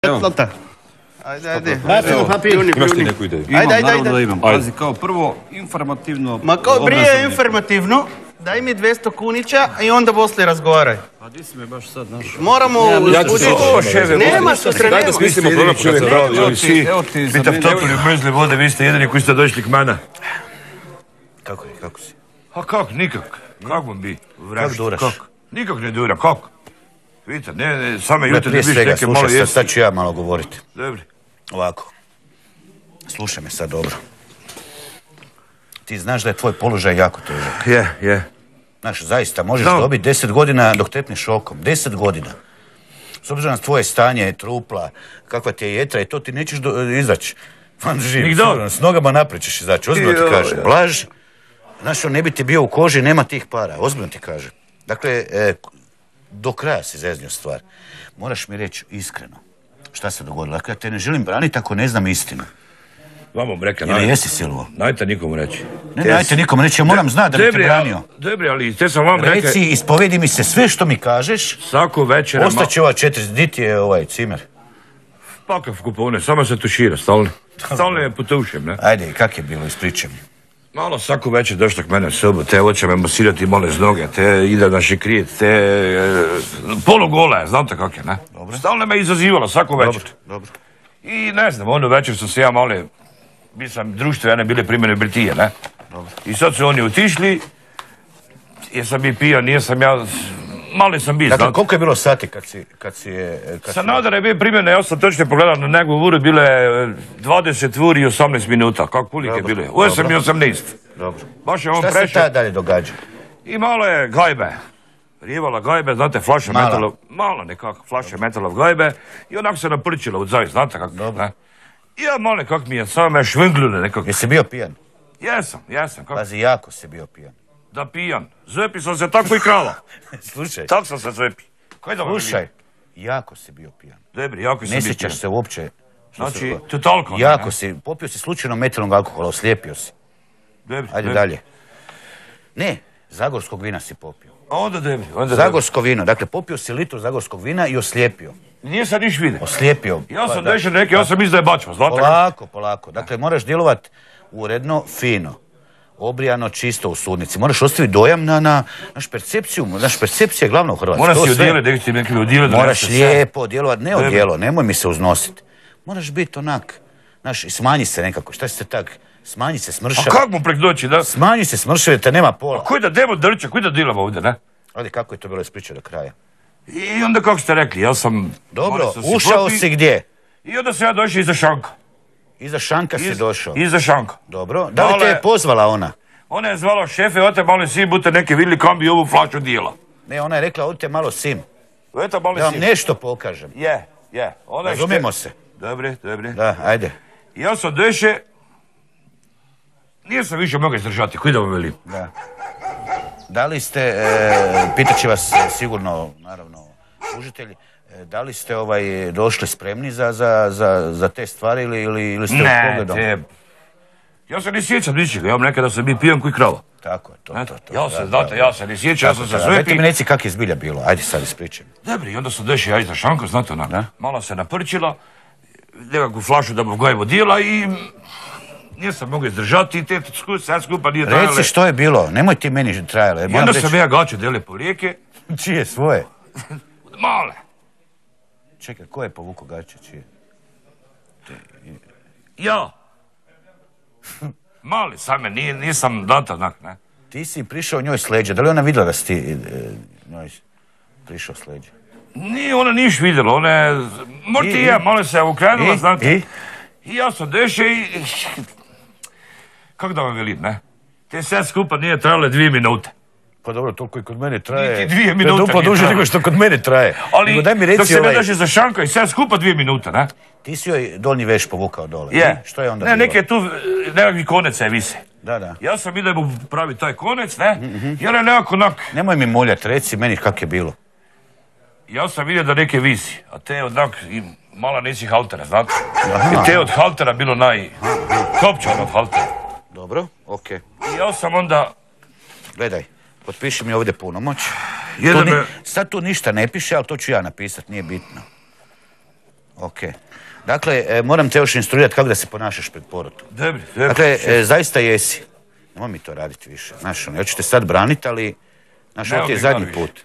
Zlata. Ajde. Imaš ti neku ideju? Ajde. Pazi, kao prvo, informativno... Ma kao prije informativno, daj mi 200 kunića i onda poslije razgovaraj. Pa di si me baš sad našao? Moramo... Ja ću se ovo ševe... Nema sutra, Daj da smislimo program kad se pravi. Evo ti topili mrzli vode, vi ste jedini koji ste došli k mene. Kako si? A kak, nikak. Kak vam bi? Kak duraš? Nikak ne dura, kak? Vidite, ne, same jutro da Prije biš svega, neke malo slušaj, jesti. sad ću ja malo govoriti. Dobri. Ovako. Slušaj me sad dobro. Ti znaš da je tvoj položaj jako težak. Je. Znaš, zaista, možeš dobiti 10 godina dok tepneš okom. 10 godina. S obzirom na tvoje stanje, trupla, kakva ti je jetra i to ti nećeš izaći. Van živ, sigurno, s nogama naprijed ćeš izaći, ozbiljno ti kažem. Blaž, znaš, on ne bi ti bio u koži, nema tih para, ozbiljno ti kažem. Dakle, do kraja si zeznio stvar. Moraš mi reći iskreno šta se dogodilo. Dakle, ja te ne želim braniti ako ne znam istinu. Vam rekla, Ili jesi silovo? najte nikomu reći. Ne, dajte nikom reći, ja moram znati da bi te branio. Dobri, ali te sam vam rekao... Reci, ispovedi mi se sve što mi kažeš. Svaku večer... Ostaće ova 4, di ti je ovaj cimer? Pakav kupone, samo se tušira, stalno. Stalno je potušim, ne? Ajde, kak je bilo, ispričaj mi. Malo svaku večer došla k mene u sobu, te hoće me masirati malo iz noge, te ide na šikrijet, te... polugola je, znate kak je, ne? Dobro. Stalno me izazivala, svaku večer. Dobro. I ne znam, onu večer sam se ja malo... Bio sam društvene, bile primjene Britije, ne? Dobro. I sad su oni otišli, jesam bio pijan, nijesam ja... Mali sam bio, Dakle, znate. koliko je bilo sati kad si... Sanader je bio primjene, ja sam točno pogledao na njegovu uru, bile 20 uri i 18 minuta, kako kolike bile? 8 i 18. Dobro. Baš je on Šta se prešao. tada dalje događa? I malo je gajbe. Rijevala gajbe, znate, flaša Mala. metalov... Malo nekako, flaša metalov gajbe. I onako se naprčila u zaj, znate kako, Dobro. ne? I ja malo nekako mi je, samo me švinglune nekako. Jesi bio pijan? Jesam, kako? Pazi, jako si bio pijan. Da pijan. Zepi sam se tako i krala. Slušaj, Tak sam se zepi. Kaj da vam slušaj, jako si bio pijan. Dobri, jako sam Ne bio sjećaš pijan. se uopće. što se Znači, dogodilo. totalko. Jako si, popio si slučajno metilnog alkohola, oslijepio si. Dobri, Ajde dalje. Ne, zagorskog vina si popio. Onda dobri, onda Zagorsko vino, dakle popio si litru zagorskog vina i oslijepio. Nisam niš vidio. Oslijepio. Ja sam Pa, dešao neki, ja sam mislio da je bačva, znate kako? Polako. Dakle, moraš djelovat uredno, fino. Obrijano, čisto u sudnici. Moraš ostaviti dojam na naš percepciju. Naš percepcija je glavna u Hrvatskoj. Moraš To si sve. odijeli, da ti neki odijeli da Moraš nešto sve. lijepo djelovat, ne odjelo, nemoj mi se uznositi. Moraš biti onak, znaš, i smanji se nekako. Šta si se tak, smanji se A smršava. kak mu prek noći, da? Smanji se smršave, te nema pola. Koji da demo drča, koji da dilamo ovdje, ne? Ajde, kako je to bilo ispričao do kraja? I onda kako ste rekli, ja sam... Dobro, malo sam ušao popio si gdje? I onda sam ja došao iza šanka. Iza šanka si došao. Iza šanka. Dobro, da li te je Dole- pozvala ona? Ona je zvala šefe, ote malo sin, bute neke vidjeli kam bi ovu flašu dijela. Ne, ona je rekla, odite malo sim. Eto malo Da vam sin. nešto pokažem. Je. Ona je Razumijemo se. Dobri. Da, ajde. Ja sam deše... Nisam više mogao izdržati, koji da vam velim. Da li ste, pitat će vas sigurno, naravno, služitelji, da li ste došli spremni za te stvari ili ste u pogledom? Ja se ne sjećam ničega, ja vam nekada da sam bio pijan koji krava. Tako je, to. Ja se ne sjećam, ja sam se sve Dajte mi reci kak je zbilja bilo, ajde sad ispričaj. Dobri, onda sam došao ja iza šanka, znate onak. Da. Malo se naprčila, nekakvu flašu da bi gajevo dijela i... Nisam mogao izdržati i te sve skupa nije trajale. Reci što je bilo, nemoj ti meni trajale. I onda sam ja gače dele po rijeke, Čije svoje? male. Čekaj, ko je povukao gače, čije? Ja. Mali same, nisam data onak, ne. Ti si prišao njoj s leđa, da li ona vidjela da si ti njoj prišao s leđa? Nije ona niš vidjela, ona je... Možda i ja, malo se ukrenula, znate. I ja sam deše i... Kako da vam velim, ne? Te sve skupa nije trajale 2 minute. Pa dobro, toliko i kod mene traje. Niti 2 minute To je duplo nije duže trajalo. nego što kod mene traje. Ali, Nego daj mi dok reci se ne došli za šanka i sve skupa 2 minute, ne? Ti si joj donji veš povukao dole. Je. I što je onda Ne, bilo? neke tu, nekakvi konece vise. Da. Ja sam vidio da mu pravi taj konec, ne? I ona je nekako onak... Nemoj mi muljati, reci meni kak je bilo. Ja sam vidio da neke visi, a te onak, i mala nisi haltera, znate? I te od haltera bilo kopčan od haltera. Dobro, okej. I ja sam onda... Gledaj, potpiši mi ovdje punomoć. Jedan me... Sad tu ništa ne piše, ali to ću ja napisat, nije bitno. Ok. Dakle, moram te još instruirati kako da se ponašaš pred porotom. Dobri. Dakle, zaista jesi. Nemoj mi to raditi više. Znaš, ja ću te sad braniti, ali... Znaš, ovo ti je zadnji put.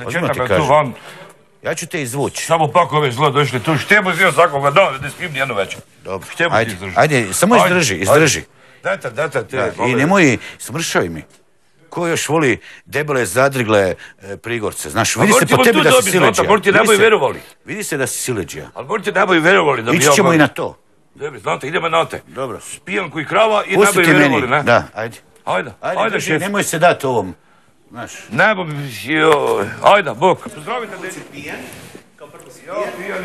Ozbiljno ti kažem. Ja ću te izvući. Samo pak ove zlo došli tu. Štebo zio svakoga dana, ne spijem nijednu večer. Dobro. Ajde, samo izdrži. Dajte te. I nemoj, smršavi mi. Ko još voli debele zadrigle Prigorce? Znaš, vidi se po tebi da si sileđija. Možda ti ne boju verovali. Vidi se da si sileđija. Ali možda ti ne boju verovali. Ići ćemo i na to. Dobro, znate, idemo na te. Dobro. Spijan koji krava i ne boju verovali, ne? Da, ajde. Ajde, šef. Nemoj se dati ovom. Znaš. Ne bom, ajde, bok. Pozdravite, deci.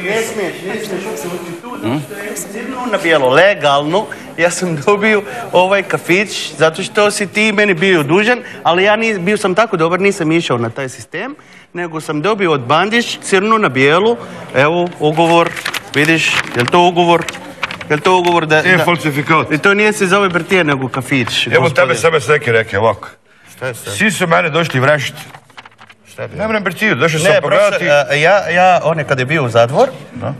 Ne smiješ se ući tu, zato što je crno na bijelo, legalno. Ja sam dobio ovaj kafić, zato što si ti meni bio dužan, ali ja bio sam tako dobar, nisam išao na taj sistem, nego sam dobio od Bandić crno na bijelu, evo, ugovor, vidiš, je li to ugovor da... Je falsifikat. I to nije se zove Bertije, nego kafić. Evo tebe sebe sveki reke, ovako. Svi su mene došli vražiti. Ne moram Bertiju, došao sam pogledati. On kad je bio u zatvor,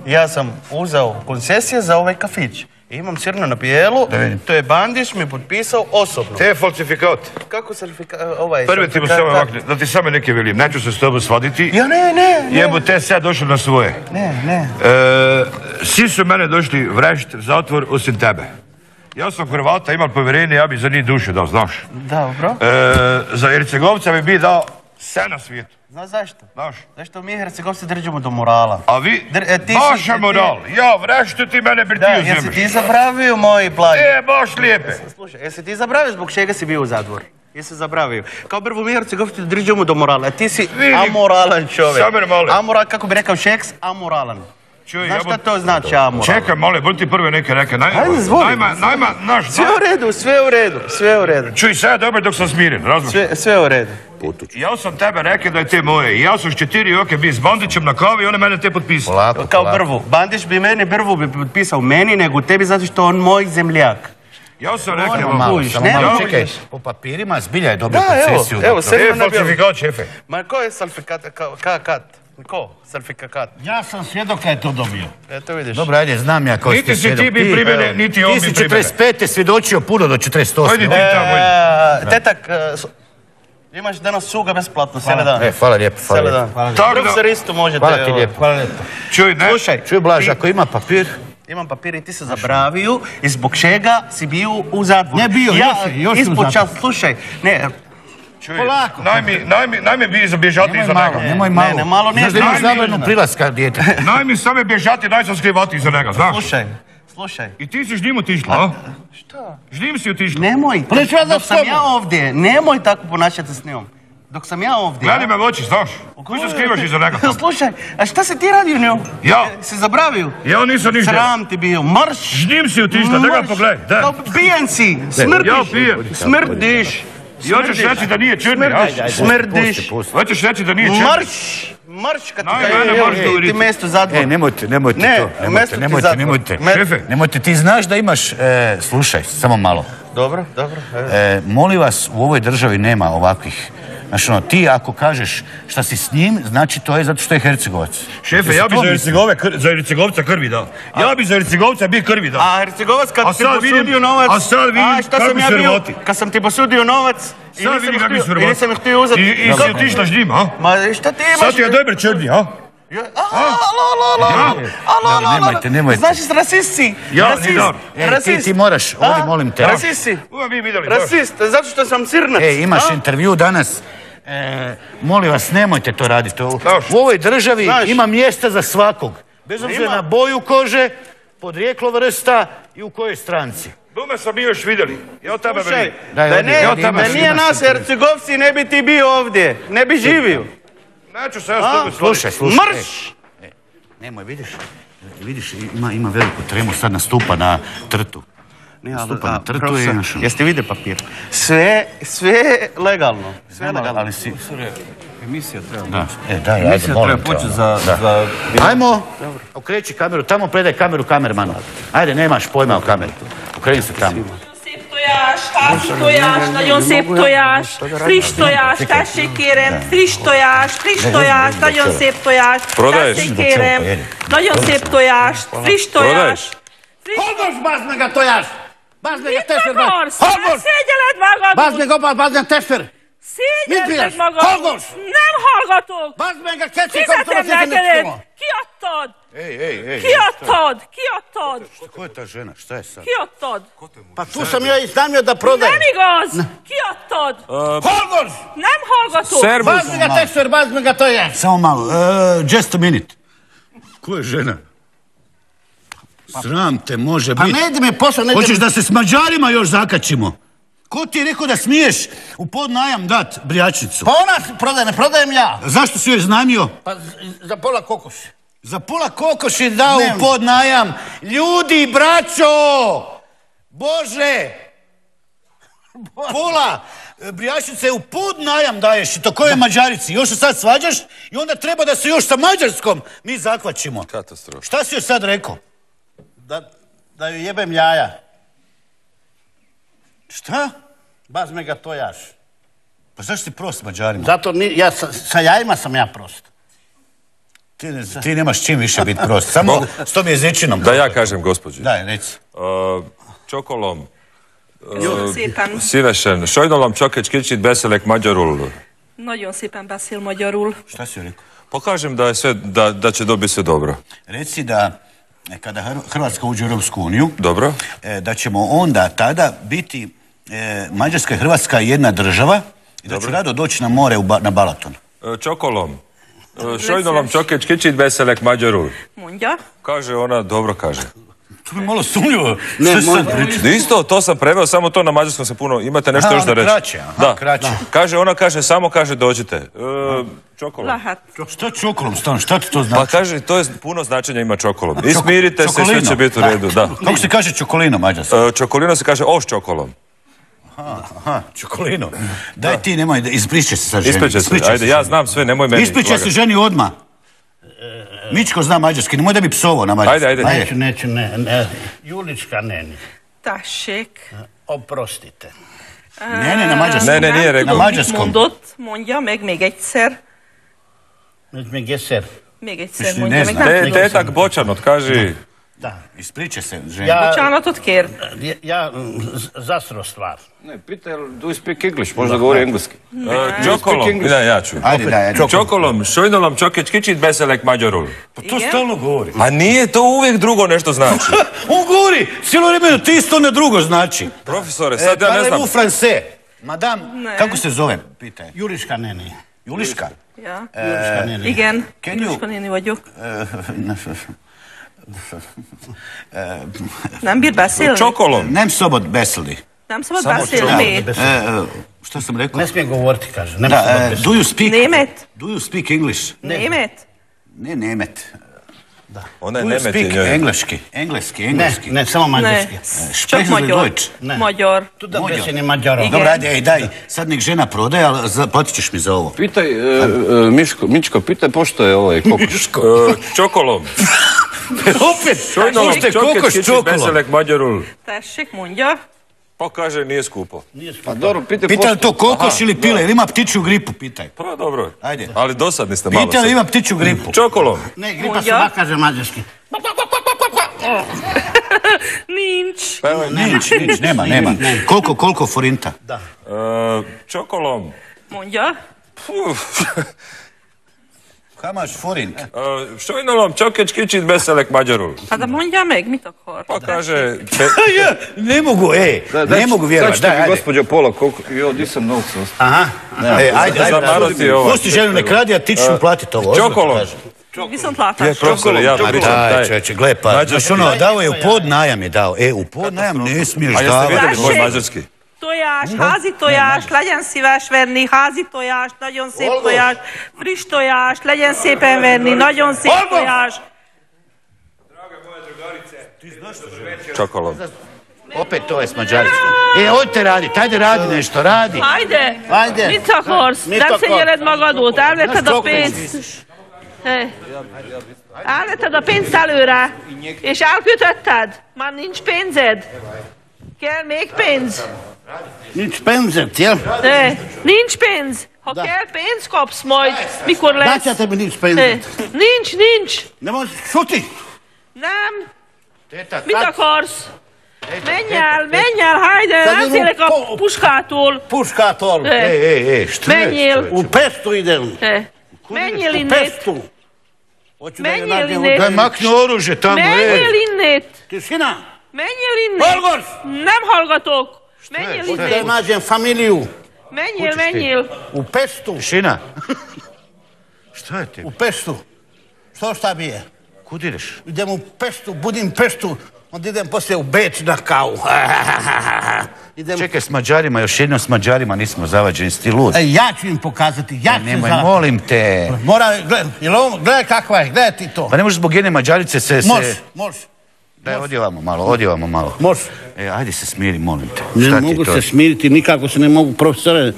ja sam uzeo koncesije za ovaj kafić. Imam crno na bijelu, to je Bandić mi potpisao osobno. Te je falsifikat. Kako falsifikat? Prvi ti mu samo ovako, da ti samo neke velim, neću se s tobom svaditi. Ja ne. Jebo te sad došli na svoje. Ne. Svi su mene došli vražiti u zatvor osim tebe. Ja sam Hrvata, imam povjerenje, ja bi za njih dušu dao, znaš. Dobro. Za Hercegovca bi dao sve na svijetu. Znaš zašto? Znaš. Zašto mi Hercegovci držimo do morala. A vi, baš je moral. Ja, vraću ti mene Bertiju uzmeš. Da, jesi ti zabravio moji plagi? Baš lijepe. Slušaj, jesi ti zabravio zbog čega si bio u zatvor? Jesi zabravio. Kao prvo mi Hercegovci držimo do morala, a ti si amoralan čovjek. Amoral, kako bi rekao Šeks, amoralan. Znaš šta to znači amoralan? Čekaj, mole, budi ti prvi neke reke. Ajde, zvoli. Sve u redu. Čuj, sve je dobro dok sam smiren, razumiješ? Sve u redu. Ja sam tebe rekao da je te moje i ja sam s 4 oke bio s Bandićem na kavi i on je mene te potpisao. Kao brvu. Bandić bi meni brvu bi potpisao meni nego tebi zato što on moj zemljak. Ja sam rekao... Samo malo, čekaj. Po papirima zbilja je dobio koncesiju. Evo, falsifikat, šefe. Ma ko je falsifikat? Ko? Certifikat. Ja sam svjedok kad je to dobio. Eto vidiš. Dobro, ajde, znam ja koji ste svjedok. Niti si ti bi pri mene, niti on bi pri mene. Ti si 45. svjedočio puno do 48. Ajde ti tamo. Tetak, imaš danas suga besplatno, cijeli dan. Hvala lijepo, hvala lijepo. Profesor isto možete. Hvala ti lijepo. Čuj, Blaž, ako ima papir... Imam papir i ti se zabravio i zbog čega si bio u zatvoru. Ne bio, još u zatvoru. Slušaj, ne... Polako. Najmi bi zabježati iza njega. Nemoj malo. Znaš da imaš zabranu prilaska djete. Najmi same bježati, naj sam skrivati iza njega, znaš? Slušaj. I ti si žnjim otišla, a? Šta? Žnjim si otišla. Nemoj, dok sam ja ovdje, nemoj tako ponašati s njom. Dok sam ja ovdje... Gledaj me u oči, znaš? Koji se skrivaš iza njega? Slušaj, a šta si ti radio njom? Ja? Si zabravio? Ja nisam ništa. Sram ti bio, marš! Žnjim si otišla, da ga pogledaj. Pijan si, smrdiš. I hoćeš reći da nije črni, a? Smrdiš. Hoćeš reći da nije črni? Marš kad ti mjesto zadvor. Nemojte to. Nemojte, ti znaš da imaš... Slušaj, samo malo. Dobro. Molim vas, u ovoj državi nema ovakvih... Znači ti ako kažeš šta si s njim, znači to je zato što je Hercegovac. Šefe, ja bi za Hercegovca krvi dao. Ja bi za Hercegovca bi krvi dao. A Hercegovac kad ti posudio novac... A sad vidim kako su Hrvati. Kad sam ti posudio novac... Sad vidim kako su Hrvati. I nisam ih htio uzeti. I si otišla s njim, a? Ma šta ti imaš? Sad ti je dobar črni, a? Nemojte. Znači rasist si. Ja, ni dobro. Ti moraš, ovdje molim te. Rasist si. Rasist, zato što sam crnac. Imaš intervju danas. Molim vas, nemojte to raditi. U ovoj državi ima mjesta za svakog. Bez obzira na boju kože, podrijeklo vrsta i u kojoj stranci. Dume sam mi još vidjeli. Ja tebe vidim. Da nije nas Hercegovci, ne bi ti bio ovdje. Ne bi živio. Neću se ja s tobom slušaj. Mrš! Nemoj, vidiš, ima veliku tremu, sad nastupa na trtu. Nastupa na trtu i... Jeste vidjeli papir? Sve legalno. Sve legalno. Ali si... Emisija treba. Emisija treba početi za... Ajmo, okreći kameru, tamo predaj kameru kamermanu. Ajde, nemaš pojma o kameru. Okreni se tamo. Szybko ja tojás, nagyon szép tojás, friss tojás, tessék kérem, friss tojás, nagyon szép tojás, tessék kérem, nagyon szép tojás, friss tojás. Hallgass, bazd meg a tojás! Bazd meg a testvér! Mit akarsz? Hallgass! Szégyeled magad! Bazd meg apád, bazd meg testvér! Szégyeled magad! Hallgass! Nem hallgatok! Bazd meg a kecsi, Fizetem neked! Kiadtad! Kiadtad! Ko je ta žena? Šta je sad? Kiadtad! Pa tu sam ja iznajmio da prodajem. Nem igaz! Kiadtad! Hallgass! Nem hallgatok! Bazd meg a testvér, bazd meg a tojás! Samo malo, just a minute. Ko je žena? Sram te može Pa biti. ne ide mi posao, ne ide mi... Hoćeš da se s Mađarima još zakačimo? Ko ti je rekao da smiješ u podnajam dat brijačnicu? Pa ona prodaje, ne prodajem ja. Zašto si joj iznajmio? Pa za pola kokoši. Za pola kokoši dao Ne. u podnajam. Ljudi, braćo! Bože! Pola brijačnice u podnajam daješ i to koje Mađarici. Još se sad svađaš i onda treba da se još sa Mađarskom mi zakvačimo. Katastrofa. Šta si joj sad rekao? Da ju jebem jaja. Šta? Bazd me ga tojaš. Pa zašto si prost Mađarima? Zato ja sa jajima sam ja prost. Ti nemaš čim više biti prost. Samo s tom jezičinom. Da ja kažem, gospođi. Daj, reci. Csokolom, Szépen. szívesen, sajnálom, csak egy kicsit beszélek magyarul. Nagyon szépen beszél magyarul. Šta si joj rekao? Pokažem da će dobiti sve dobro. Reci da kada Hrvatska uđe u Europsku uniju, Dobro? da ćemo onda tada biti Mađarska i Hrvatska jedna država i da ću rado doći na more na Balaton. Csokolom, sajnálom, csak egy kicsit beszélek magyarul. Mondja. Kaže ona, dobro kaže. To mi malo sumnjivo. Isto, to sam preveo, samo to na mađarskom se puno, imate nešto još da reći? Kraće, Da. kraće. Kaže, ona kaže, samo kaže dođite. Csokolom. Lehet. Šta čokolom stan, šta ti to Pa znači? kaže, to je puno značenja ima čokolom. I smirite se, sve će biti u redu. Da. Kako se kaže čokolino mađarsko? Čokolino se kaže oš čokolom. Aha, čokolino. Daj ti, nemoj, ispričaj se sad ženi. Ispričaj se, ajde, ja znam sve, nemoj meni. Ispričaj se lagati. ženi odmah. Mičko zna mađarski, nemoj da mi psovo na mađarski. Ajde. Neću, ne. Julička, ne. Tessék. Oprostite. Ne, na mađarskom. Ne, nije rekao. Na mađarskom. Mondott, mondja meg még egyszer. Még jeser. Még egyszer Mislim, mondja ne meg. znam. Nem tudom. Tetak Bočanot, kaži. Da. Ispričaj se ženi. Bocsánatot kér. Ja zasro stvar. Ne, pitaj, do you speak English? Možda govori engleski. Čokolom, ne, ja ću. Ajde, daj. Čokolom, sajnálom, csak egy kicsit beszélek magyarul. Pa to stalno govori. A nije to uvijek drugo nešto znači. On govori, cijelo vrijeme ti isto ne drugo znači. Profesore, sad ja ne znam. Parlez-vous français. Madame, kako se zove? Pitaj. Juliška, ne. Juliška? Ja. Juliška, ne. Igen, Can you- Juliska néni vagyok. Nem bír beszélni? Čokolom. Nem szabad beszélni. Nem szabad Samo beszélni? Šta sam rekao? Ne smijem govoriti, kaže. Ne Da, smijem do you speak... Német? Do you speak English? Német? Ne, nemet. Ona je Do you nemet je speak njoj. engleski? Ne, samo Ne. mađarski. Csak Sprechen Sie magyar. Deutsch? Ne. Magyar. Tu da Magyar. beseni mađaro. Dobro, ajde, daj, sad nek žena prodaje, ali platit ćeš mi za ovo. Pitaj, Mičko, pitaj pošto je ovaj kokoš. Čokolom. Opet, Sajnálom, možete csak egy kokoš kicsit čokolom. beszélek magyarul. Tessék, mondja. Pa kaže, nije skupo. Pa dobro, pitaj Pitaj li pošto. to kokoš ili pile, ili ima ptičju gripu, pitaj. Pa dobro. Ajde. Ali dosadni ste malo. Pitaj li sad. ima ptičju gripu. Čokolom. Ne, gripa se Mondja. ovak kaže mađarski. Nincs. Nič, nema. Koliko forinta? Čokolom. Mondja. Kamaš forint? Sajnálom, csak egy kicsit beszélek magyarul. Hát de mondja meg, mit akar? Pa kaže... Ne mogu, ne mogu vjerovati. Daj, Daj, ajde. gospođo pola kokoš. Jo, di sam novca. Aha. Ajde, Zamarati ovo. pusti ženu, ne kradi, a ti ćeš mu platiti ovo. Čokolom. Viszontlátásra. Profesore, ja pričam. Daj, čovječe, gle pa. Znaš ono, dao je u podnajam je dao. U podnajam ne smiješ A jeste davati. vidjeli moj mađarski? Tojás, házi tojás, legyen szíves venni, házi tojás, nagyon szép tojás, friss tojás, legyen szépen venni, nagyon szép tojás. Čokolom. Opet to je s mađaricom. Odite raditi, ajde radi nešto, radi. Ajde, mit akarsz? Nem szégyeled magadot, elvetted a pénzt. Elvetted a pénzt előre, és elkötötted? Már nincs pénzed? Kell még pénz? Nincs pénzed, jel? Nincs pénz. Ha kell pénz, kapsz majd. Mikor lesz? Látjátok, hogy nincs pénzed. Nincs. Nem az, Suti! Nem. Mit akarsz? Menj el, Heider, elszélek a puskától. Puskától. Menjél. U Pestu idem. Menjél innét. Menjél innét. Daj makni oružje tamo. Menjél innét. Tišina. Menjél innét. Olgors. Nem hallgatok. Menjél Hoću da innét. nađem familiju. Menjél. U Pestu. Tišina. Šta je ti? U Pestu. Šta bi je? Kud ideš? Idem u Pestu, Budimpeštu, onda idem poslije u Beč na kavu. Čekaj, s Mađarima, još jednom s Mađarima nismo zavađeni, sti lud. Ja ću im pokazati, Nemoj, molim te. Gledaj kakva je, gledaj ti to. Pa ne možeš zbog jedne Mađarice se... Može. Daj, odjevamo malo. Može. Ajde se smiri, molim te. Ne mogu se smiriti, nikako se ne mogu, profesore.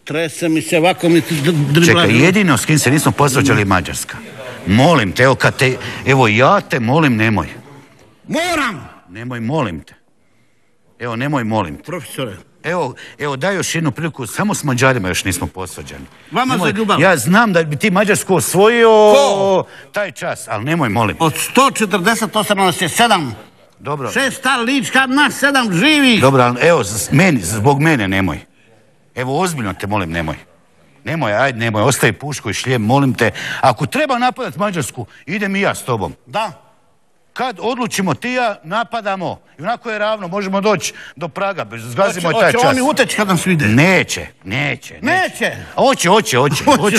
Trese mi se, ovako mi dribla. Čekaj, jedino s kim se nismo posvađali je Mađarska. Molim te, evo ja te molim, nemoj. Moram! Nemoj, molim te. Evo, nemoj, molim te. Profesore. Evo, daj još jednu priliku, samo s Mađarima još nismo posvađani. Vama za ljubav. Ja znam da bi ti Mađarsku osvojio taj čas, ali nemoj, molim. Od 148 nas je 7. Dobro. 6 ta lička, nas 7 živi. Dobro, ali evo, zbog mene nemoj. Evo, ozbiljno te molim, nemoj. Nemoj, ostavi pušku i šljem, molim te. Ako treba napadati Mađarsku, idem i ja s tobom. Da. Kad odlučimo ti ja, napadamo. I onako je ravno, možemo doći do Praga, zgazimo taj čas. Hoće oni uteći kad nam svi ide? Neće.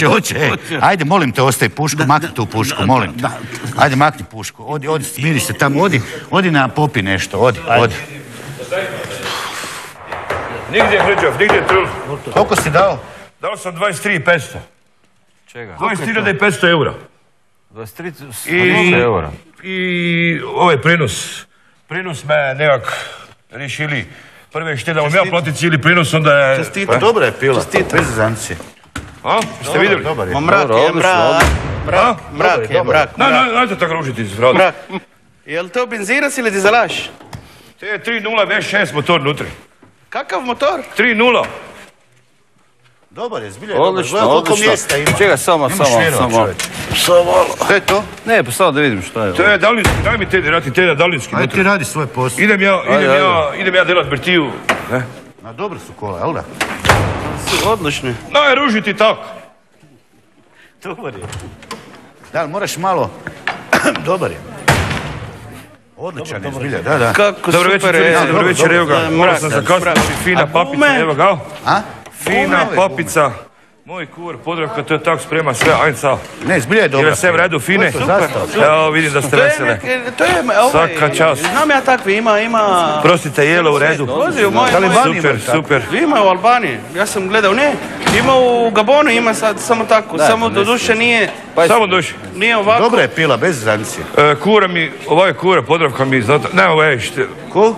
Hoće. Ajde, molim te, ostavi pušku, makni tu pušku, molim te. Ajde, makni pušku, odi, smiri se tamo, odi na popi nešto, odi. Nigdje Hrđov, nigdje Trul. Koliko si dao? Dao sam 23.500. Čega? 23.500 eura. 23 eura. I ovaj prinos me nekak rešili. Prve šte da vam ja platim cijeli prinos, onda je... Pa dobra je pila, bez zanci. A? Ste vidjeli? Mrak je mrak. Najte tako ružiti se, frate. Mrak. Je li to benzinac ili dizelaš? To je 3.0 V6 motor nutri. Kakav motor? 3.0. Dobar je, zbilja. Odlično. Čekaj, samo. Što je to? Ne, pa samo da vidim što je. To je daljinski, daj mi te daljinski. Ajde ti radi svoj posao. Idem ja delat birtiju. Na dobro su kola, jel da? Su odlični. Ružiti tako. Dobar je. Da, moraš malo... Dobar je. Odličan je, zbilja, da. Kako Dobro super večer, je. dobro večer, evo ga. Morao sam zakasniti, fina papica, evo ga. Fina papica. Moj kuvar Podravka, to je tako sprema sve, ajde sad. Ne, zbilja je dobro. Jer sve v redu, fine. Evo, vidim da ste vesele. Svaka čast. Znam ja takvi, ima... Prostite, jelo u redu. Super. Ima u Albaniji, ja sam gledao, ne. Ima u Gabonu, ima sad samo tako. Samo do duše nije... Samo duše. Nije ovako. Dobra je pila, bez zancije. Ovaj kuvar Podravka mi, znate, ne ovo je što... Ko?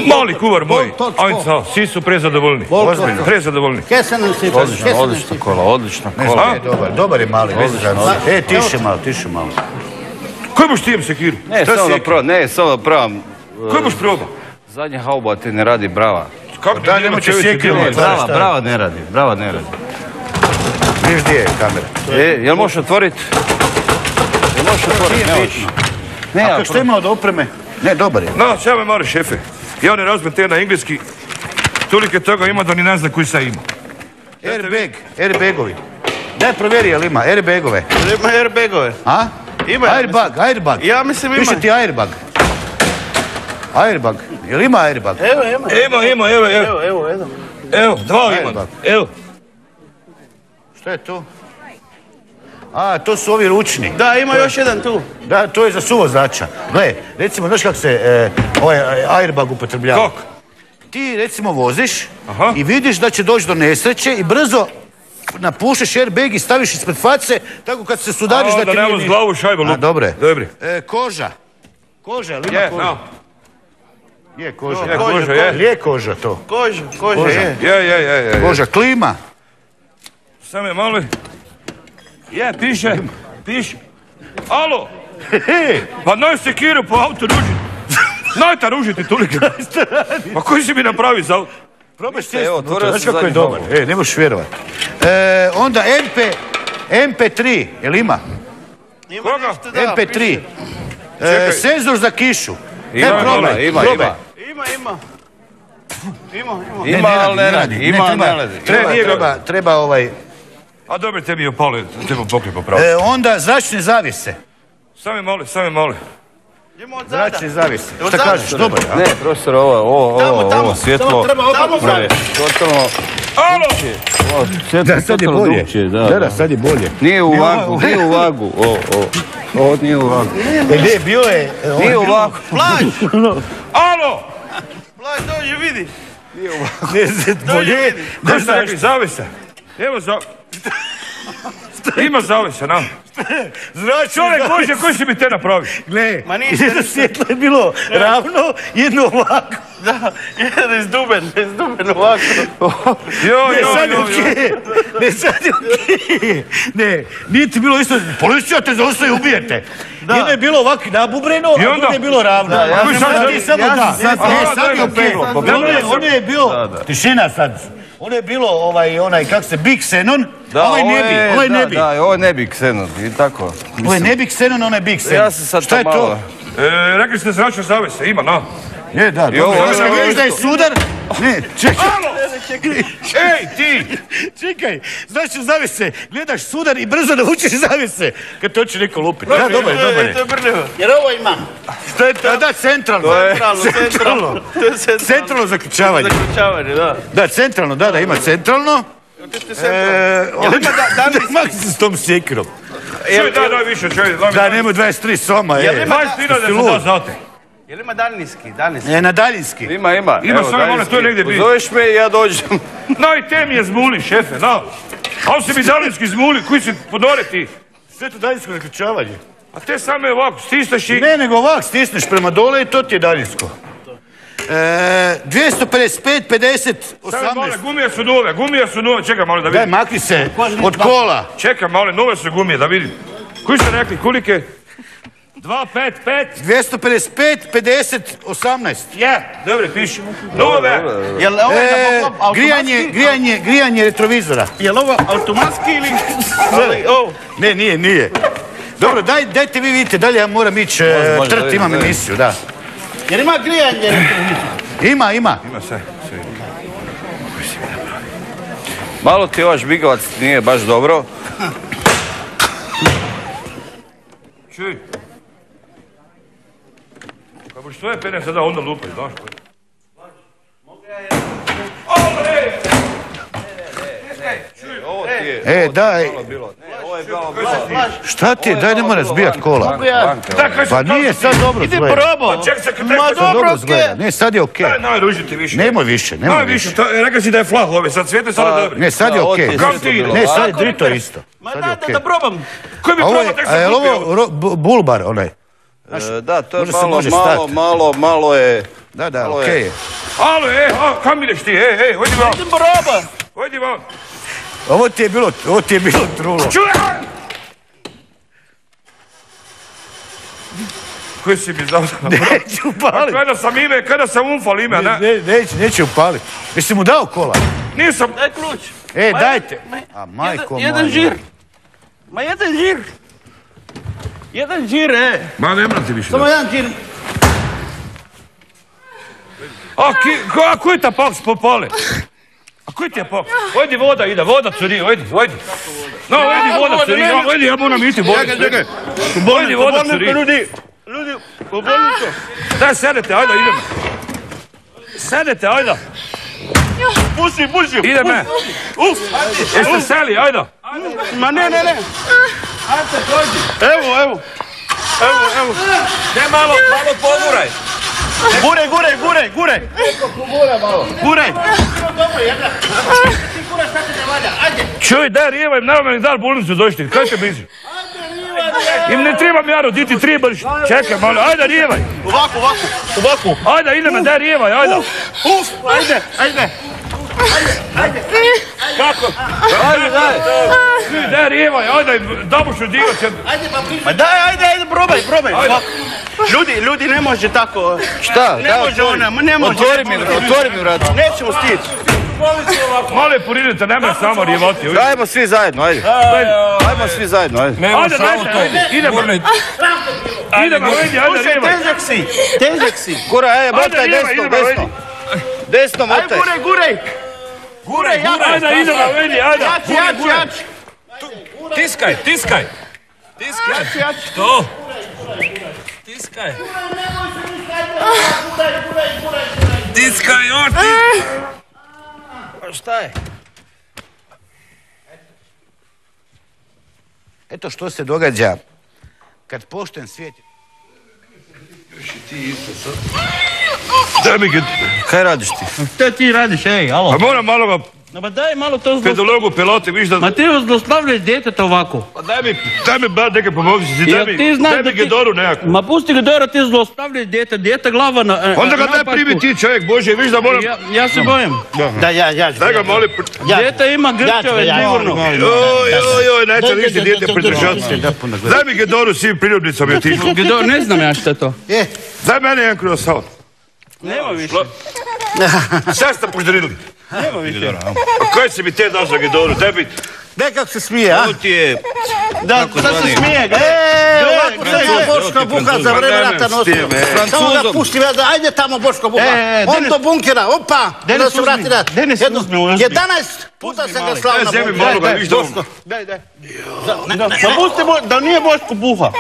Mali kuvar moj, ajde sad, svi su prezadovoljni. Prezadovoljni. Odlično kola. Dobar je mali, bez zancije. Tiše malo. Koji boš tijem sekiru? Samo da probam. Koji boš probao? Zadnja hauba ti ne radi brava. Kako da, nema će sekiru. Brava ne radi. Viš gdje je kamera? Jel možeš otvoriti? A što ima od opreme? Ne, dobar je. No, sve me mora šefe. Ja ne razumem te na engleski. Toliko toga ima da ni ne zna koji sam imao. Airbagovi. Daj provjeri jel ima airbagove. Ima airbagove. A? Ima. Airbag. Ja mislim ima. Piše ti airbag. Jel ima airbag? Ima, evo, dva ima. Evo. Što je to? A, to su ovi ručni. Da, ima još jedan tu. Da, to je za suvozača. Gle, recimo, znaš kako se ovaj airbag upotrebljava? Kako? Ti, recimo, voziš i vidiš da će doći do nesreće i brzo napušeš airbag i staviš ispred face, tako kad se sudariš da ti nije... Da nema s glavu šajbu lupu. A, dobre. Dobri. Koža, jel ima koža? Je koža. Je koža to. Koža, je. Je. Koža, klima. Samo je malo... piše. Alo! Pa noj sekiru po auto ruži. Najta ružiti tolike. Pa koji si mi napravi za auto? Probaj sjesti unutra, znaš kako je dobar. Ne možeš vjerovati. Onda MP3, jel ima? Koga? MP3. Senzor za kišu. Ima, ali ne radi. Treba ovaj... A dobro, tebi je opali, treba pokoj popraviti. Onda zračne zavjese. Sami moli. Zračne zavjese. Šta kažeš, dobar? Ne, profesor, ovo svjetlo. Totalno... Alo! Da, sad je bolje. Da, sad je bolje. Nije u vagu. Ovo nije u vagu. Ne, bio je... Nije u vagu. Plaž! Alo! Plaž, dođi vidi. Nije u vagu. Bolje. Znaš šta rekli, zavisa? Evo ima zavisa, nam. Čovjek Bože, koji si mi te napravi? Gle, jedno svjetlo je bilo ravno, jedno ovako. Da, jedan izduben ovako. Ne, sad je okej. Ne, nije ti bilo isto, policija te zaustaje, ubijete. Jedno je bilo ovako nabubreno, a drugo je bilo ravno. Sad je okej. Ono je bilo, tišina sad. Ono je bilo onaj, kak se, Big Xenon, ovaj ne bi. Da, ovo je ne bi Xenon, i tako. Ovo je ne bi Xenon, ono je Big Xenon. Ja sam sad to malo... Rekli ste zračne zavese, ima, na. Je, da, dobro. Možda vidiš da je sudar? Ne, čekaj. Ej, ti! Čekaj, zračne zavese, gledaš sudar i brzo navučeš zavese. Kad te hoće neko lupiti. Da, dobar je. To je brljivo. Jer ovo imam. Što je to? Da, centralno. Centralno zaključavanje. Zaključavanje, da. Da, centralno, da, ima centralno. Maki se s tom sjekirom. Daj više, čovjek. Da, nemoj 23 soma, 20.000 da za te. Jel ima daljinski? Na daljinski. Ima. Ima samo ono, to je negdje bi. Zoveš me i ja dođem. No i te mi je zmuli, šefe, na. A on si mi daljinski zmuli, koji si podore ti? Sve to daljinsko zaključavanje. A te same ovako, stisneš i... Ne, nego ovako stisneš prema dole i to ti je daljinsko. 255, 50, 18. Gumije su nove, čekaj malo da vidim. Daj, makni se od kola. Čekaj malo, nove su gumije, da vidim. Koji ste rekli, kolike? 255? 255, 50, 18. Ja, dobro, piši. Nove. Jel ovo je automatski? Grijanje retrovizora. Jel ovo automatski ili... Ne, nije. Dobro, dajte vi vidite, dalje ja moram ići, trt, imam emisiju, da. Jer ima grijanje. Ima. Ima sve. Malo ti ovaj žbigavac nije baš dobro. Čuj. Kad boš svoje pene sada onda lupaj, znaš koji? Daj. Šta ti je, daj ne mora zbijat kola. Pa nije sad dobro Idi zgleda. probao. Ma dobro, zgleda. Ne, sad je okej. Daj, ružiti više. Nemoj više. Rekao si da je flah ove, sad svijete sada dobro. Ne, sad je okej. Kam ti ide? Ne, sad je drito isto. Ma da probam. Koji bi probao, tek sam kupio? kupio. Ovo bulbar, onaj. Da, to je malo je... Da, okej je. Alo, kam ideš ti, ojdi vam. Idem probam. Ojdi vam. Ovo ti je bilo trulo. Čuj! Koji si mi znao da napravio? Neću upalit. Kada sam umfal ime, ne? Neću upalit. Jesi mu dao kola? Nisam. Daj ključ. Dajte. A majko moja. Jedan žir. Ma jedan žir. Jedan žir, Ma ne mram ti više. Samo jedan žir. A koji ta paks popale? A koji ti je paks? Ojdi voda ide, voda curi, ojdi. No, ojdi voda curi, ojdi, ja moram iti bolnicu. Ojdi voda curi. Ljudi, u bolnicu. Daj, sedete, ajde, idemo. Sedete, ajde. Puši. Ide me. Jeste seli, ajde. Ma ne. Ajde, dođi. Evo. Ne, malo poguraj. Guraj. Guraj. Čuj, daj rijevaj, najmanje dal bolnicu došli, kaj te misliš? Im ne trebam ja roditi, trebaš, čekaj malo, ajde rijevaj. Ovako. Ajde, ideme, daj rijevaj, ajde. Ajde. Kako? Ajde, daj rijevaj, ajde, da boš rodivac. Ma daj, ajde, probaj. Ajde. Ljudi ne može tako. Šta? Ne može ona, ne može. Otvori mi vrat. Nećemo stići. Malo je purinite, nemoj samo rjevati. Dajmo svi zajedno, ajde. Ajmo svi zajedno, ajde. Ajde, idemo. Idemo, ajde. Težak si. Gura, ajde, motaj desno. Desno motaj. Ajde, guraj. Ajde, idemo, ajde. Jači. Tiskaj. To. Tiskaj. Tiskaj, Šta je? Eto što se događa kad pošten svijet... Daj mi ga... Kaj radiš ti? Što ti radiš, alo? Pa moram malo ga... Ma daj malo to pedologu peloti, viš da... Ma ti zlostavljaš djeteta ovako. Pa daj mi bar neke pomoći si, daj mi Gedoru nekako. Ma pusti Gedora, ti zlostavljaš djete glava na... Onda ga daj primi ti čovjek, Bože, viš da moram... Ja se bojim. Da, ja. Daj ga molim... Djete ima grčave, sigurno. Joj, neće više djete pridržati. Daj mi Gedoru svim priljubnicama i otišu. Gedor, ne znam ja šta je to. Daj mene jedan kroosao. Nema više. Sad ste poždarili. Nema više. A koji si mi te dao za Gedoru, tebi? Daj kako se smije, a? Ovo ti je... Da, sad se smije. Ovako se je Boško Buha za vreme rata nosio. Samo ga pusti, ajde tamo Boško Buha. On do bunkera, opa, da se vrati rat. 11 puta sam ga slao na bunkera. Daj. Da pusti, da nije Boško Buha.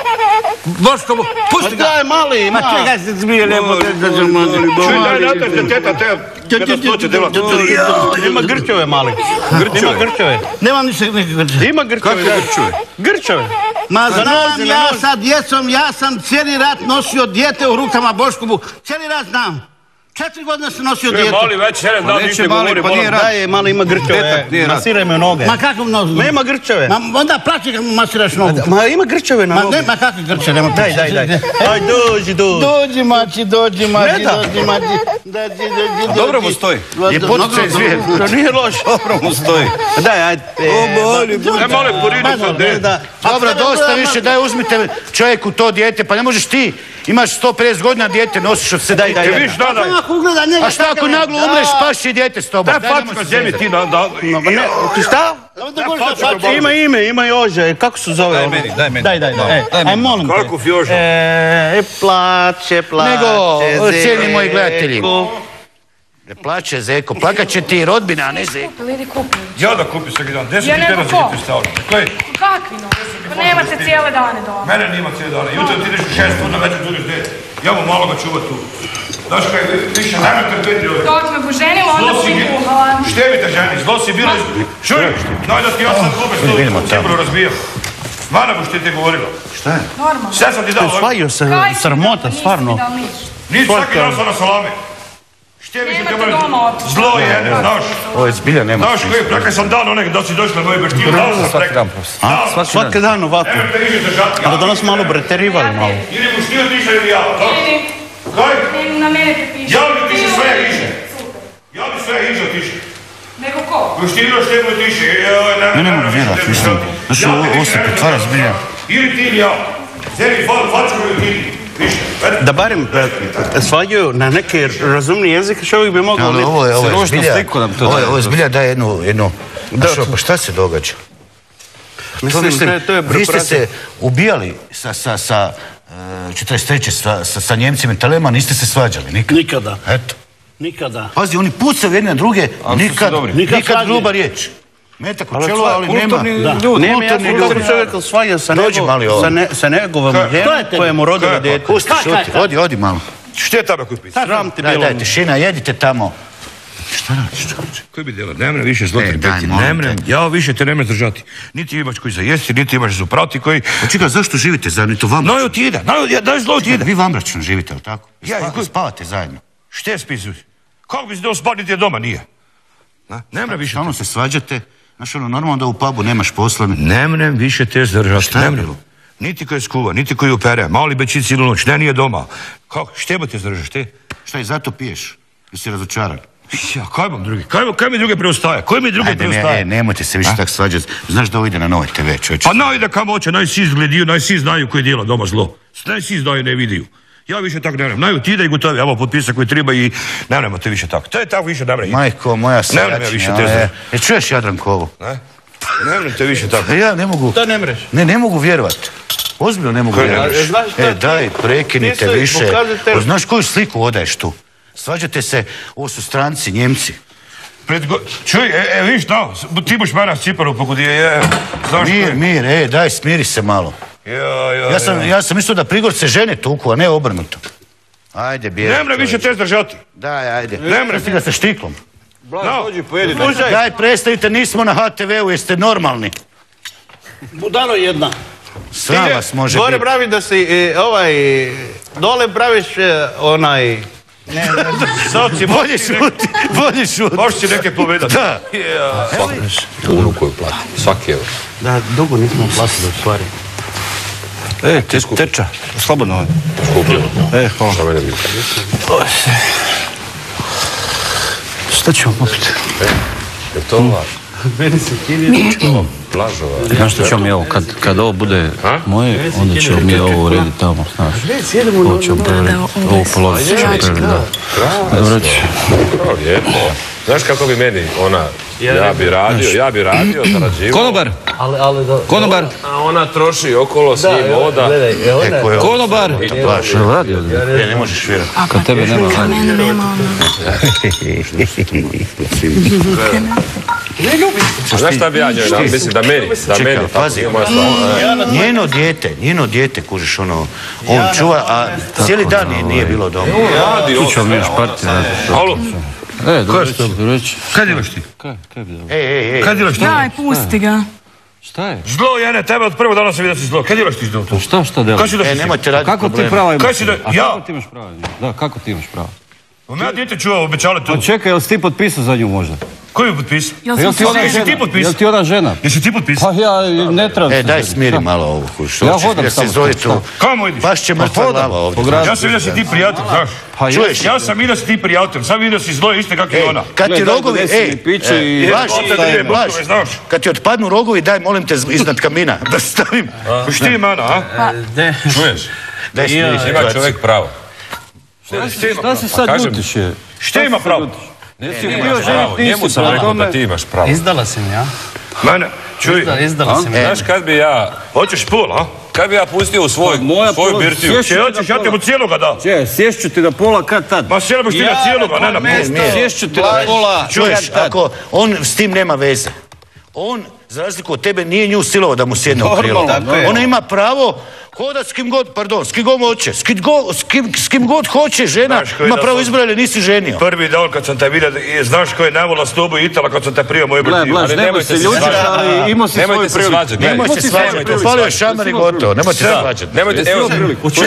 Boško Buha, pusti ga. Daj, mali. Ma čekaj se smije lijepo. Čuj, daj natrte, teta, kada stoće dela. Ima grčeve, mali. Ima grčeve. Nemam ništa grčeve. Ima grčeve. Grčeve. Ma znam ja sa djecom, ja sam cijeli rat nosio dijete u rukama Boško Buha. Cijeli rat znam. 4 godine sam nosio dijete. Mali već, da ništa govori. Daj, mali ima grčeve. Masiraj me noge. Ma kakvom nogu? Ma ima grčeve. Onda plaći kad mu masiraš nogu. Ma ima grčeve na noge. Ma kakve grčeve? Daj. Aj, dođi. Dođi, mači. Dobro mu stoji. Je poticaj zvijer. To nije loše. Dobro mu stoji. Daj, ajde. Ne mali porinite. Dobro, dosta više, daj uzmite čovjeku to dijete, pa ne možeš ti. Imaš 150 godina dijete, nosiš od se. Daj. A šta ako naglo umreš, paši dijete s tobom? Daj pačka zemlji ti da... Ti šta? Ima Jože. Kako se zove ono? Daj meni. Daj. Aj, molim te. Kako Jože? Plače, Nego, Zeko. cijeli moji gledatelji. Ne plaće Zeko, plakat će ti rodbina, a ne Zeko. Ja da kupim svaki dan, 10 Ja nego litera ko? zimite stavljati. Koji? Kakvi nosi? Pa nemate cijele dane doma. Mene nima cijeli dana. Jutro ti ideš u 6 puta, večer tu ideš 9. Ja mu malo ga čuvat tu. Znaš kaj, više najme trpeti ovdje. Dok me poženila, onda si buhala. Števite ženi, zlo si bilo... Čuj, daj da ti ja sad gube stu, cipru razbijam. Vana boš ti govorila. Šta je? Normalno. Sve sam ti dao. Osvajio se sramota, stvarno. Nisi svaki dan sam na salame. Nemate doma otišta. Zlo je, ne znaš. Ovo je zbilja nema. Znaš koji, prakaj sam dan onek da si došla moje beštiju. Svaki dan, profesor. Svaki dan ovako. Evo te više držati. Ali danas malo preterivali malo. Ili mu štio tiša ili ja. Kaj? Na mene te piše. Ja bi tiše sve hiše. Ja bi sve hiše tiše. Nego ko? Štilo štemo tiše. Ne mogu vjerati, mislim. Znaš, ovo se pretvara zbilja. Ili ti ili ja. Zeli, fačko ili ti. Da barem svađaju na neke razumni jezike, čovjek bi mogao... Ovo je zbilja daje jednu... Pa šta se događa? Vi ste se ubijali sa 43. sa Njemcima i Talema, niste se svađali nikad? Nikada. Eto. Nikada. Pazi, oni pucaju jedne na druge, nikad gruba riječ. Metak u čelu, ali nema... Nema, ja sam dobro čovjek svađao sa njegovom ženom koja mu rodila dete. Pusti, šuti, odi malo. Što je tamo koji pisa? Sram ti bilo. Daj, tišina, jedite tamo. Šta radiš, čovječe? Koji bi djela? Nemre više zlo trpeti. Ja više te nemre držati. Niti imaš koji za jesti, niti imaš za prati koji... Pa čekaj, zašto živite zajedno? I to vam... Nojo ti ide, daj zlo ti ide. Vi vambračno živite, ali tako? Ja, spavate zajedno. Šte spisuš? Kako bi se dao spati, niti je doma, nije? Nemre više... Stalno se svađate, znaš normalno da u pubu nemaš posla. Nemre više te zdržati. Šta je bilo? Niti koji skuva, niti koji opere, mali beći cijelu noć, nije doma. Kako, šte te zdržaš, te? Šta i zato piješ? Jesi razočaran? Ja, kaj vam drugi? Kaj mi druge preostaje? Koji mi druge preostaje? Nemojte se više tak svađati. Znaš da ovo ide na Nove TV, čovječe. Pa ide kam hoće, najsi izglediju, najsi znaju koji dijela doma zlo. Najsi znaju, ne vidiju. Ja više tako ne vrem. Naju ti ide i gotovi, evo potpisak koji treba i ne vremo te više tako. To je tako više ne vrem. Majko, moja srećnja. Ne više te zna. Čuješ Jadranko ovo? Ne vrem te više tako. Ja ne mogu. To ne mreš. Ne mogu vjerovat. Ozbiljno ne mogu vjerovat. Daj, prekinite više. Znaš koju sliku odaješ tu? Svađate se, ovo su stranci, Njemci. Čuj, viš da, ti boš mene s Ciparu pokudi je. Mir, daj, smiri se malo. Ja sam mislio da Prigorce žene tuku, a ne obrnuto. Ajde, bježi. Ne mre više te zdržati. Daj, ajde. Ne mre. Stiga sa štiklom. Dođi, pojedi. Daj, prestavite, nismo na HTV-u, jeste normalni. Budalo jedna. Sram vas može biti. Gore pravi da si, dole praviš onaj... Bolje šuti. Možeš ti neke povedati. Da. Kunu koju plati, svaki euro. Da, dugo nismo platili u stvari. Teča, slobodno ovdje. Skupljeno. Hvala. Što mene mi Šta ćemo popiti? Je to ova? Meni se kiri. Plažova. Znaš što ćemo mi ovo, kad ovo bude moje, onda ćemo mi ovo urediti tamo, znaš. Ovo ćemo preliti, ovo polovicu ćemo preliti, da. Dobro će. Lijepo. Znaš kako bi meni ona, ja bi radio, zarađivo. Konobar! Konobar! A ona troši okolo s njim voda. Konobar! Ne možeš vjerati. Kad tebe nema Kad mene nema Znaš šta bi ja njoj dao? Mislim da meni. Čekaj, pazi, njeno dijete, kužiš ono, on čuva, a cijeli dan nije bilo doma. Tu ćemo mi još partiti. Alo? Dobro reći. Kad imaš ti? Kad imaš ti? Daj, pusti ga. Šta je? Zlo, Jane, tebe od prvog dana sam vidio da si zlo. Kad imaš ti zlo? Šta delaš? Kad si da si Nemojte raditi Kako ti probleme. pravo imaš? Ja? Kako ti imaš pravo? Da, kako ti imaš pravo? Ja dijete čuva, obećala tu. Pa čekaj, jel si ti potpisao za nju možda? Koji je potpisao? Jel ti ona žena? Jesi ti potpisao? Pa ja ne trebam. Daj smiri malo ovu kuću. Ja hodam samo. Kamo ideš? Baš će mrtva glava ovdje. Ja sam vidio da si ti prijatelj, znaš. Čuješ? Ja sam vidio da si ti prijatelj, sam vidio da si zlo iste kak i ona. Kad ti rogovi, Blaž, kad ti otpadnu rogovi, daj molim te iznad kamina, da stavim. Šti mana, a? Čuješ? Daj smiri se. Ima čovjek pravo. Šta se sad ljutiš je? Šta ima pravo? Njemu sam rekao da ti imaš pravo. Izdala si mi, a? Mene, čuj. Izdala si mi. Znaš kad bi ja... Hoćeš pol, a? Kad bi ja pustio u svoju birtiju? Če hoćeš, ja te mu cijeloga da. Sješću ti na pola kad tad. Ma sjelo boš ti na cijeloga, ne na pola. Sješću ti na pola. Čuješ, ako on s tim nema veze, on, za razliku od tebe, nije nju silovao da mu sjedne u krilo. Ona ima pravo hodat s kim god, pardon, s kim god hoće, s kim god hoće, žena ima pravo izbora ili nisi ženio. Prvi dan kad sam te vidio, znaš ko je najvola s tobu Itala kad sam te prijao moju birtiju. Blaž, nemoj se ljučiti, ali imao si svoju priliku. Nemoj se svađati, upalio je šamar i gotovo, nemojte se svađati. Nemojte, evo,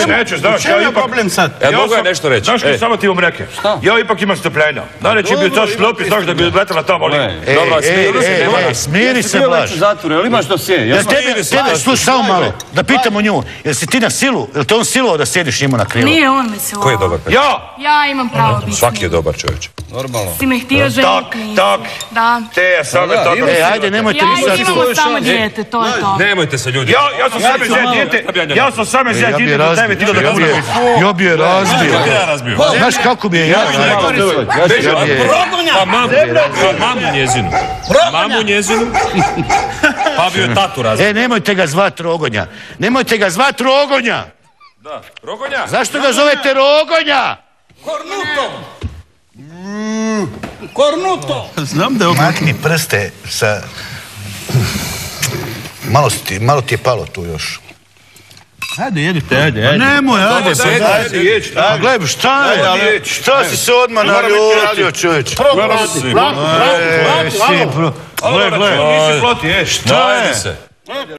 Neću, znaš, ja ipak... problem sad? mogu ja nešto reći? Znaš kaj samo ti vam reke? Ja ipak imam strpljenja. Nareći bi to šlopi, znaš da bi odletala tamo, ali... Dobro, smiri se, Blaž. Jel imaš dosije? Tebe, slušaj samo malo, da pitamo nju, jel si ti na silu, jel te on silovao da sjediš njemu na krilo? Nije on me se Ko je dobar? Ja imam pravo biti. Svaki je dobar čovječ. Normalno. Si me htio ženiti. Tak. Da. Te, same tako. Ajde, nemojte mi sad... Ja imamo samo dijete, to je to. Nemojte se ljudi. Ja sam same zet dijete, ja sam same zet dijete do 9 ilo da kuda. Ja bi je razbio. Znaš kako bi je ja razbio? Pa mamu njezinu. Mamu njezinu. Pa bi joj tatu razbio. Nemojte ga zvat Rogonja. Nemojte ga zvat Rogonja. Da, Rogonja. Zašto ga zovete Rogonja? Kornuto! Znam da je makni prste sa... Malo ti je palo tu još. Ajde, jedite. Nemoj, ajde. Gledaj, šta si se odmah naljutio, čovječ? Gledaj, nisi plati, Šta je?